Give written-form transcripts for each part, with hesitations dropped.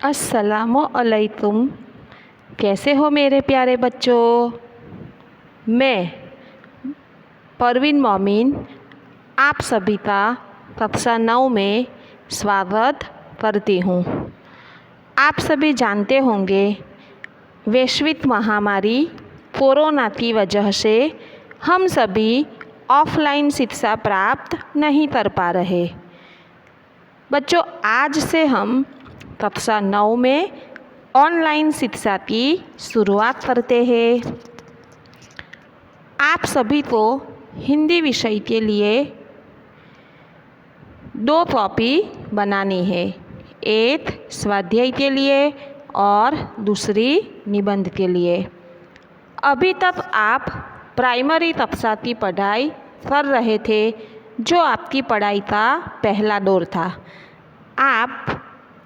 अस्सलामुअलैकुम। कैसे हो मेरे प्यारे बच्चों। मैं परवीन मोमिन आप सभी का कक्षा 9 में स्वागत करती हूँ। आप सभी जानते होंगे वैश्विक महामारी कोरोना की वजह से हम सभी ऑफलाइन शिक्षा प्राप्त नहीं कर पा रहे। बच्चों, आज से हम कक्षा 9 में ऑनलाइन शिक्षा की शुरुआत करते हैं। आप सभी को हिंदी विषय के लिए 2 कॉपी बनानी है, एक स्वाध्याय के लिए और दूसरी निबंध के लिए। अभी तक आप प्राइमरी कक्षा की पढ़ाई कर रहे थे, जो आपकी पढ़ाई का पहला दौर था।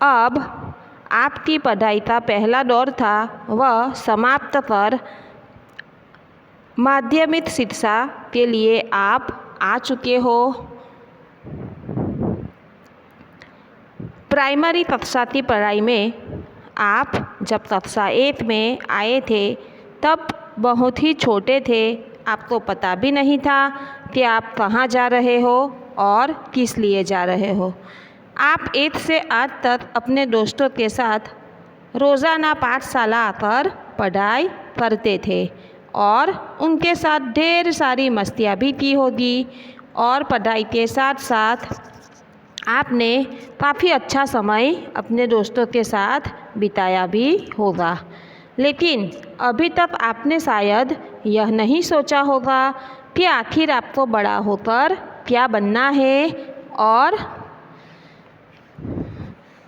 अब आपकी पढ़ाई का पहला दौर था वह समाप्त कर माध्यमिक शिक्षा के लिए आप आ चुके हो। प्राइमरी कक्षा की पढ़ाई में आप जब कक्षा 1 में आए थे तब बहुत ही छोटे थे। आपको पता भी नहीं था कि आप कहाँ जा रहे हो और किस लिए जा रहे हो। आप 1 से 8 तक अपने दोस्तों के साथ रोज़ाना पाठशाला आकर पढ़ाई करते थे और उनके साथ ढेर सारी मस्तियाँ भी की होगी और पढ़ाई के साथ साथ आपने काफ़ी अच्छा समय अपने दोस्तों के साथ बिताया भी होगा। लेकिन अभी तक आपने शायद यह नहीं सोचा होगा कि आखिर आपको बड़ा होकर क्या बनना है और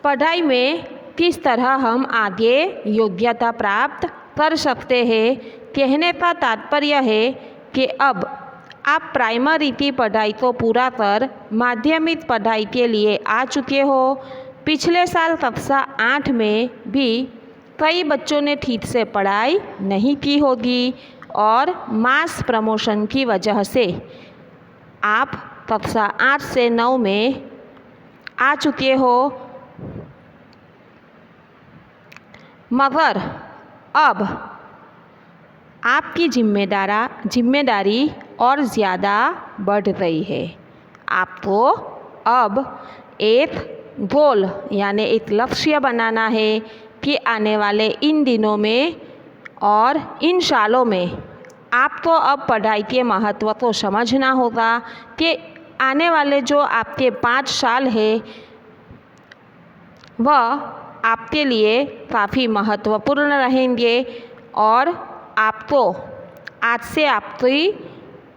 पढ़ाई में किस तरह हम आगे योग्यता प्राप्त कर सकते हैं। कहने का तात्पर्य है कि अब आप प्राइमरी की पढ़ाई को पूरा कर माध्यमिक पढ़ाई के लिए आ चुके हो। पिछले साल कक्षा 8 में भी कई बच्चों ने ठीक से पढ़ाई नहीं की होगी और मास प्रमोशन की वजह से आप कक्षा 8 से 9 में आ चुके हो। मगर अब आपकी जिम्मेदारी और ज़्यादा बढ़ गई है। आपको अब एक गोल यानी एक लक्ष्य बनाना है कि आने वाले इन दिनों में और इन सालों में आपको अब पढ़ाई के महत्व को समझना होगा कि आने वाले जो आपके 5 साल है वह आपके लिए काफ़ी महत्वपूर्ण रहेंगे और आपको आज से आपकी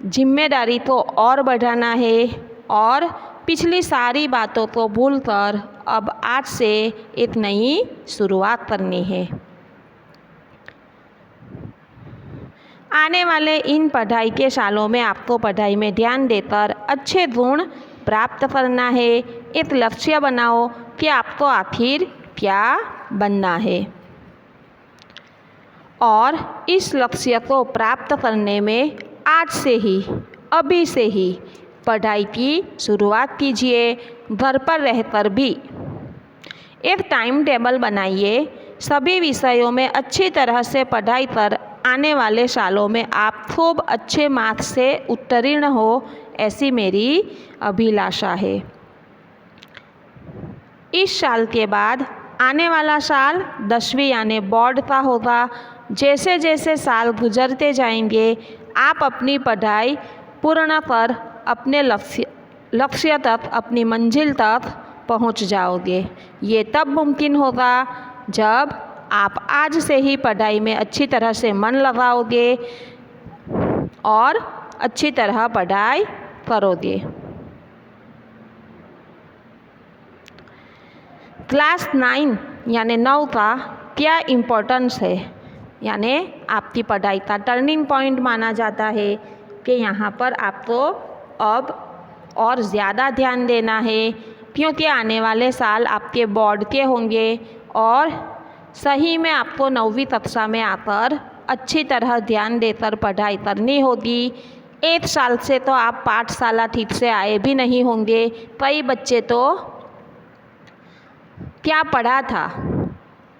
जिम्मेदारी को और बढ़ाना है और पिछली सारी बातों को भूलकर अब आज से एक नई शुरुआत करनी है। आने वाले इन पढ़ाई के सालों में आपको पढ़ाई में ध्यान देकर अच्छे गुण प्राप्त करना है। एक लक्ष्य बनाओ कि आपको आखिर क्या बनना है और इस लक्ष्य को प्राप्त करने में आज से ही अभी से ही पढ़ाई की शुरुआत कीजिए। घर पर रहकर भी एक टाइम टेबल बनाइए। सभी विषयों में अच्छी तरह से पढ़ाई कर आने वाले सालों में आप खूब अच्छे मार्क्स से उत्तीर्ण हो, ऐसी मेरी अभिलाषा है। इस साल के बाद आने वाला साल 10वीं यानी बोर्ड का होगा। जैसे जैसे साल गुजरते जाएंगे आप अपनी पढ़ाई पूर्ण कर अपने लक्ष्य तक, अपनी मंजिल तक पहुंच जाओगे। ये तब मुमकिन होगा जब आप आज से ही पढ़ाई में अच्छी तरह से मन लगाओगे और अच्छी तरह पढ़ाई करोगे। क्लास 9 यानी 9 का क्या इम्पोर्टेंस है, यानी आपकी पढ़ाई का टर्निंग पॉइंट माना जाता है कि यहाँ पर आपको अब और ज़्यादा ध्यान देना है, क्योंकि आने वाले साल आपके बोर्ड के होंगे और सही में आपको 9वीं कक्षा में आकर अच्छी तरह ध्यान देकर पढ़ाई करनी होगी। 1 साल से तो आप पाठशाला ठीक से आए भी नहीं होंगे। कई बच्चे तो क्या पढ़ा था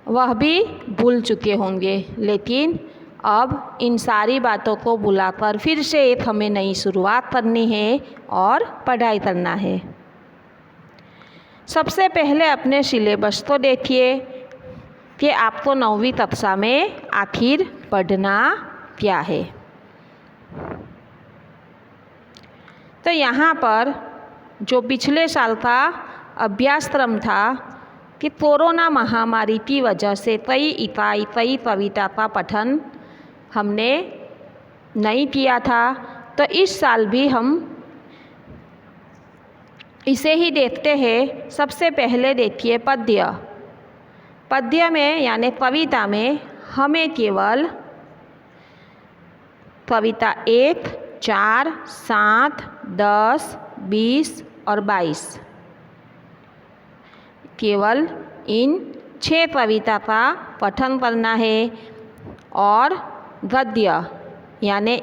वह भी भूल चुके होंगे, लेकिन अब इन सारी बातों को भुलाकर फिर से एक हमें नई शुरुआत करनी है और पढ़ाई करना है। सबसे पहले अपने सिलेबस को देखिए कि आपको 9वीं कक्षा में आखिर पढ़ना क्या है। तो यहाँ पर जो पिछले साल का अभ्यासक्रम था कि कोरोना महामारी की वजह से कई कविता का पठन हमने नहीं किया था, तो इस साल भी हम इसे ही देखते हैं। सबसे पहले देखिए पद्य में यानी कविता में हमें केवल कविता 1, 4, 7, 10, 20 और 22 केवल इन 6 कविता का पठन करना है। और गद्य यानी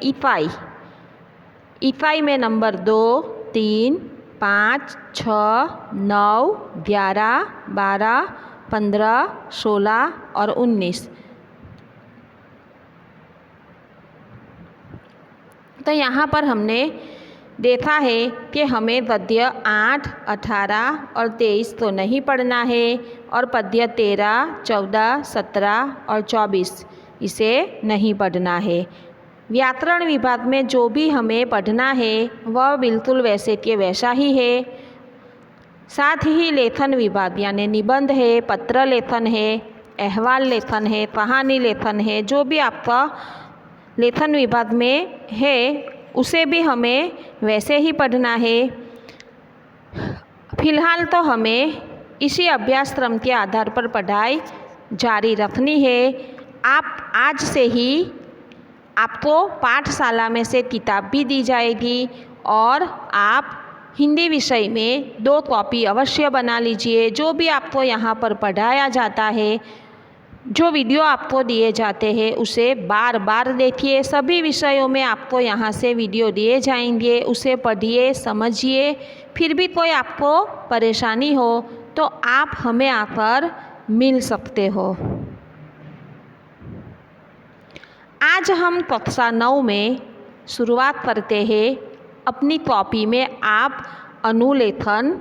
इकाई में नंबर 2, 3, 5, 6, 9, 11, 12, 15, 16 और 19। तो यहाँ पर हमने देखा है कि हमें पद्य 8, 18 और 23 तो नहीं पढ़ना है, और पद्य 13, 14, 17 और 24 इसे नहीं पढ़ना है। व्याकरण विभाग में जो भी हमें पढ़ना है वह बिल्कुल वैसे के वैसा ही है। साथ ही लेखन विभाग यानी निबंध है, पत्र लेखन है, अहवाल लेखन है, कहानी लेखन है, जो भी आपका लेखन विभाग में है उसे भी हमें वैसे ही पढ़ना है। फिलहाल तो हमें इसी अभ्यासक्रम के आधार पर पढ़ाई जारी रखनी है। आप आज से ही आपको पाठशाला में से किताब भी दी जाएगी, और आप हिंदी विषय में 2 कॉपी अवश्य बना लीजिए। जो भी आपको यहाँ पर पढ़ाया जाता है, जो वीडियो आपको दिए जाते हैं उसे बार बार देखिए। सभी विषयों में आपको यहाँ से वीडियो दिए जाएंगे, उसे पढ़िए, समझिए। फिर भी कोई आपको परेशानी हो तो आप हमें आकर मिल सकते हो। आज हम कक्षा 9 में शुरुआत करते हैं। अपनी कॉपी में आप अनुलेखन,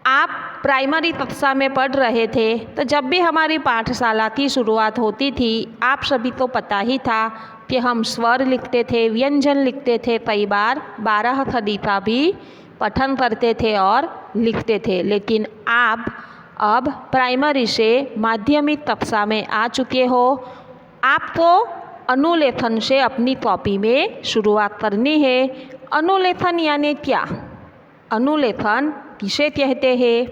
आप प्राइमरी कक्षा में पढ़ रहे थे तो जब भी हमारी पाठशाला की शुरुआत होती थी, आप सभी को पता ही था कि हम स्वर लिखते थे, व्यंजन लिखते थे, कई बार 12 खड़ी का भी पठन करते थे और लिखते थे। लेकिन आप अब प्राइमरी से माध्यमिक कक्षा में आ चुके हो। आपको अनुलेखन से अपनी कॉपी में शुरुआत करनी है। अनुलेखन यानी क्या? अनुलेखन किसे कहते हैं?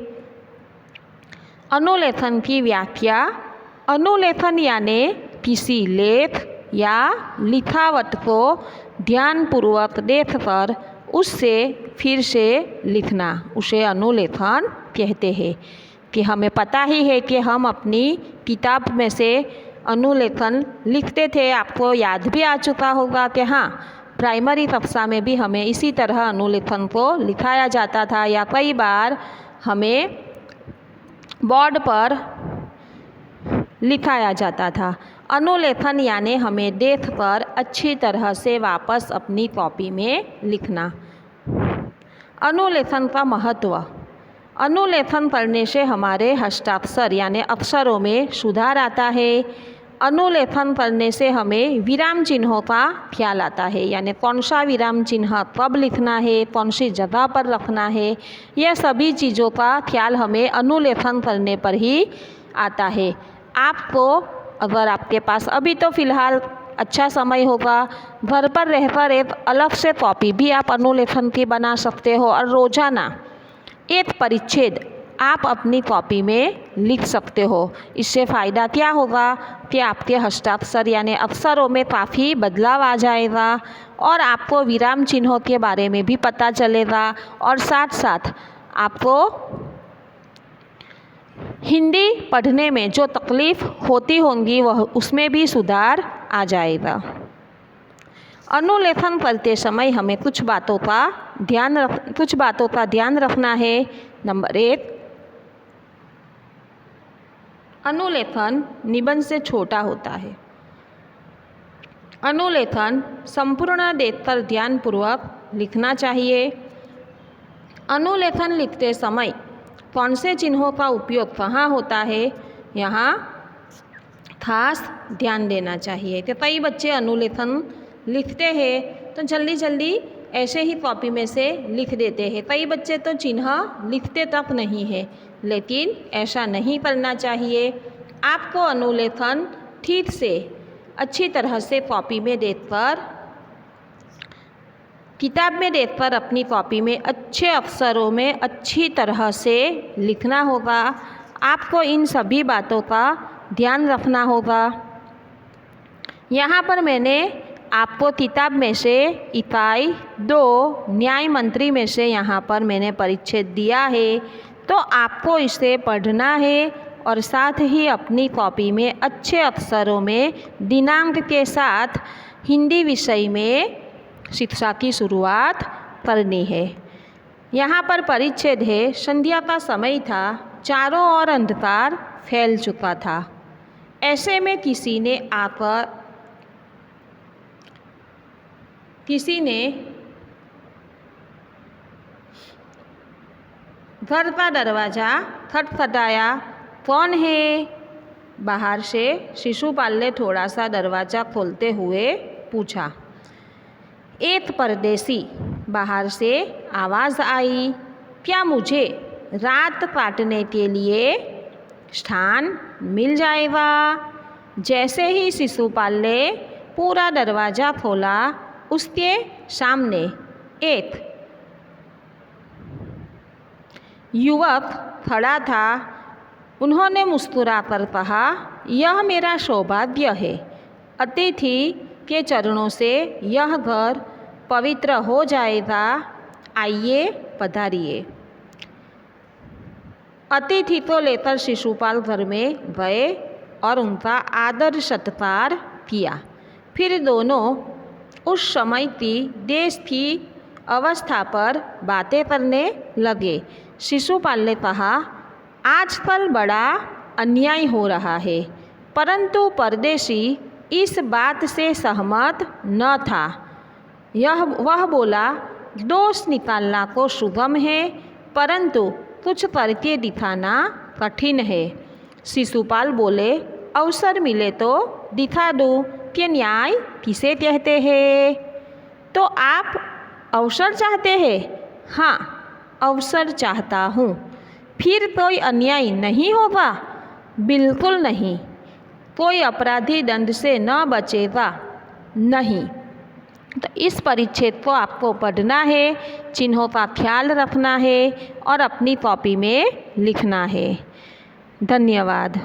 अनुलेखन की व्याख्या: अनुलेखन यानी किसी लेख या लिखावट को ध्यानपूर्वक देखकर उससे फिर से लिखना, उसे अनुलेखन कहते हैं। कि हमें पता ही है कि हम अपनी किताब में से अनुलेखन लिखते थे। आपको याद भी आ चुका होगा कि हाँ, प्राइमरी कक्षा में भी हमें इसी तरह अनुलेखन को लिखाया जाता था, या कई बार हमें बोर्ड पर लिखाया जाता था। अनुलेखन यानी हमें देखकर अच्छी तरह से वापस अपनी कॉपी में लिखना। अनुलेखन का महत्व: अनुलेखन करने से हमारे हस्ताक्षर यानी अक्षरों में सुधार आता है। अनुलेखन करने से हमें विराम चिन्हों का ख्याल आता है, यानी कौन सा विराम चिन्ह कब लिखना है, कौन सी जगह पर रखना है, यह सभी चीज़ों का ख्याल हमें अनुलेखन करने पर ही आता है। आपको अगर आपके पास अभी तो फ़िलहाल अच्छा समय होगा, घर पर रहकर एक अलग से कॉपी भी आप अनुलेखन की बना सकते हो, और रोज़ाना एक परिच्छेद आप अपनी कॉपी में लिख सकते हो। इससे फ़ायदा क्या होगा कि आपके हस्ताक्षर यानी अक्षरों में काफ़ी बदलाव आ जाएगा, और आपको विराम चिन्हों के बारे में भी पता चलेगा, और साथ साथ आपको हिंदी पढ़ने में जो तकलीफ़ होती होंगी वह उसमें भी सुधार आ जाएगा। अनुलेखन करते समय हमें कुछ बातों का ध्यान रखना है। नंबर 1, अनुलेखन निबंध से छोटा होता है। अनुलेखन संपूर्ण देखकर ध्यानपूर्वक लिखना चाहिए। अनुलेखन लिखते समय कौन से चिन्हों का उपयोग कहाँ होता है, यहाँ खास ध्यान देना चाहिए। तो कई बच्चे अनुलेखन लिखते हैं तो जल्दी जल्दी ऐसे ही कॉपी में से लिख देते हैं। कई बच्चे तो चिन्ह लिखते तक नहीं है, लेकिन ऐसा नहीं करना चाहिए। आपको अनुलेखन ठीक से अच्छी तरह से कॉपी में देखकर, किताब में देखकर अपनी कॉपी में अच्छे अक्षरों में अच्छी तरह से लिखना होगा। आपको इन सभी बातों का ध्यान रखना होगा। यहाँ पर मैंने आपको किताब में से इकाई 2 न्याय मंत्री में से यहाँ पर मैंने परिच्छेद दिया है, तो आपको इसे पढ़ना है और साथ ही अपनी कॉपी में अच्छे अक्षरों में दिनांक के साथ हिंदी विषय में शिक्षा की शुरुआत करनी है। यहाँ पर परिच्छेद है, संध्या का समय था, चारों ओर अंधकार फैल चुका था। ऐसे में किसी ने घर का दरवाज़ा खटखटाया। कौन है? बाहर से शिशुपाल ने थोड़ा सा दरवाज़ा खोलते हुए पूछा। एक परदेसी, बाहर से आवाज़ आई। क्या मुझे रात काटने के लिए स्थान मिल जाएगा? जैसे ही शिशुपाल ने पूरा दरवाज़ा खोला, उसके सामने एक युवक खड़ा था। उन्होंने मुस्कुराकर कहा, यह मेरा सौभाग्य है। अतिथि के चरणों से यह घर पवित्र हो जाएगा। आइए पधारिए। अतिथि को लेकर शिशुपाल घर में गए और उनका आदर सत्कार किया। फिर दोनों उस समय की देश की अवस्था पर बातें करने लगे। शिशुपाल ने कहा, आजकल बड़ा अन्याय हो रहा है, परंतु परदेशी इस बात से सहमत न था। वह बोला, दोष निकालना तो सुगम है, परंतु कुछ करके दिखाना कठिन है। शिशुपाल बोले, अवसर मिले तो दिखा दूँ कि न्याय किसे कहते हैं। तो आप अवसर चाहते हैं? हाँ, अवसर चाहता हूँ। फिर कोई अन्याय नहीं होगा? बिल्कुल नहीं। कोई अपराधी दंड से न बचेगा? नहीं। तो इस परिच्छेद को आपको पढ़ना है, चिन्हों का ख्याल रखना है और अपनी कॉपी में लिखना है। धन्यवाद।